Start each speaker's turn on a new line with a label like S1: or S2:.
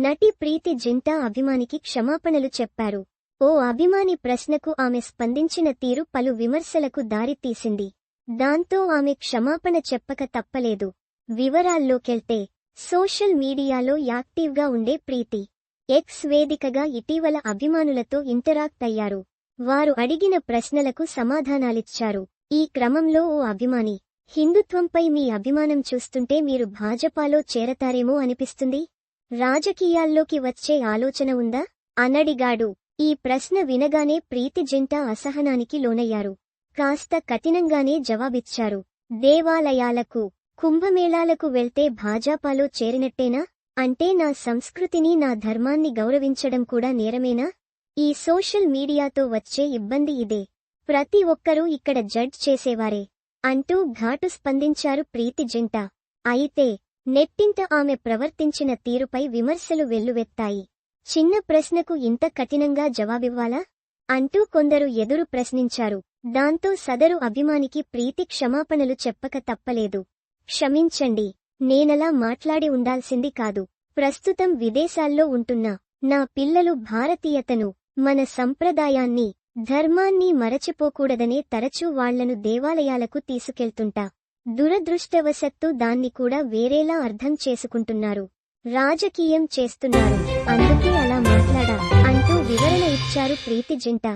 S1: నటి ప్రీతి జింటా అభిమానికి క్షమాపణలు చెప్పారు. ఓ అభిమాని ప్రశ్నకు ఆమె స్పందించిన తీరు పలు విమర్శలకు దారితీసింది. దాంతో ఆమె క్షమాపణ చెప్పక తప్పలేదు. వివరాల్లోకెళ్తే, సోషల్ మీడియాలో యాక్టివ్గా ఉండే ప్రీతి ఎక్స్ వేదికగా ఇటీవల అభిమానులతో ఇంటరాక్ట్ అయ్యారు. వారు అడిగిన ప్రశ్నలకు సమాధానాలిచ్చారు. ఈ క్రమంలో ఓ అభిమాని, హిందుత్వంపై మీ అభిమానం చూస్తుంటే మీరు భాజపాలో చేరతారేమో అనిపిస్తుంది. రాజకీయాల్లోకి వచ్చే ఆలోచన ఉందా అనడిగాడు. ఈ ప్రశ్న వినగానే ప్రీతి జింటా అసహనానికి లోనయ్యారు. కాస్త కఠినంగానే జవాబిచ్చారు. దేవాలయాలకు, కుంభమేళాలకు వెళ్తే భాజపాలో చేరినట్టేనా? అంటే నా సంస్కృతిని, నా ధర్మాన్ని గౌరవించడం కూడా నేరమేనా? ఈ సోషల్ మీడియాతో వచ్చే ఇబ్బంది ఇదే. ప్రతి ఒక్కరూ ఇక్కడ జడ్జ్ చేసేవారే అంటూ ఘాటు స్పందించారు ప్రీతి జింటా. అయితే నెట్టింట ఆమె ప్రవర్తించిన తీరుపై విమర్శలు వెల్లువెత్తాయి. చిన్న ప్రశ్నకు ఇంత కఠినంగా జవాబివ్వాలా అంటూ కొందరు ఎదురు ప్రశ్నించారు. దాంతో సదరు అభిమానికి ప్రీతి క్షమాపణలు చెప్పక తప్పలేదు. క్షమించండి, నేనలా మాట్లాడి ఉండాల్సింది కాదు. ప్రస్తుతం విదేశాల్లో ఉంటున్నా. నా పిల్లలు భారతీయతను, మన సంప్రదాయాన్ని, ధర్మాన్ని మరచిపోకూడదనే తరచూ వాళ్లను దేవాలయాలకు తీసుకెళ్తుంటా. దురదృష్టవశత్తు దాన్ని కూడా వేరేలా అర్థం చేసుకుంటున్నారు. రాజకీయం చేస్తున్నారు, అందుకే అలా మాట్లాడా అంటూ వివరణ ఇచ్చారు ప్రీతి జింటా.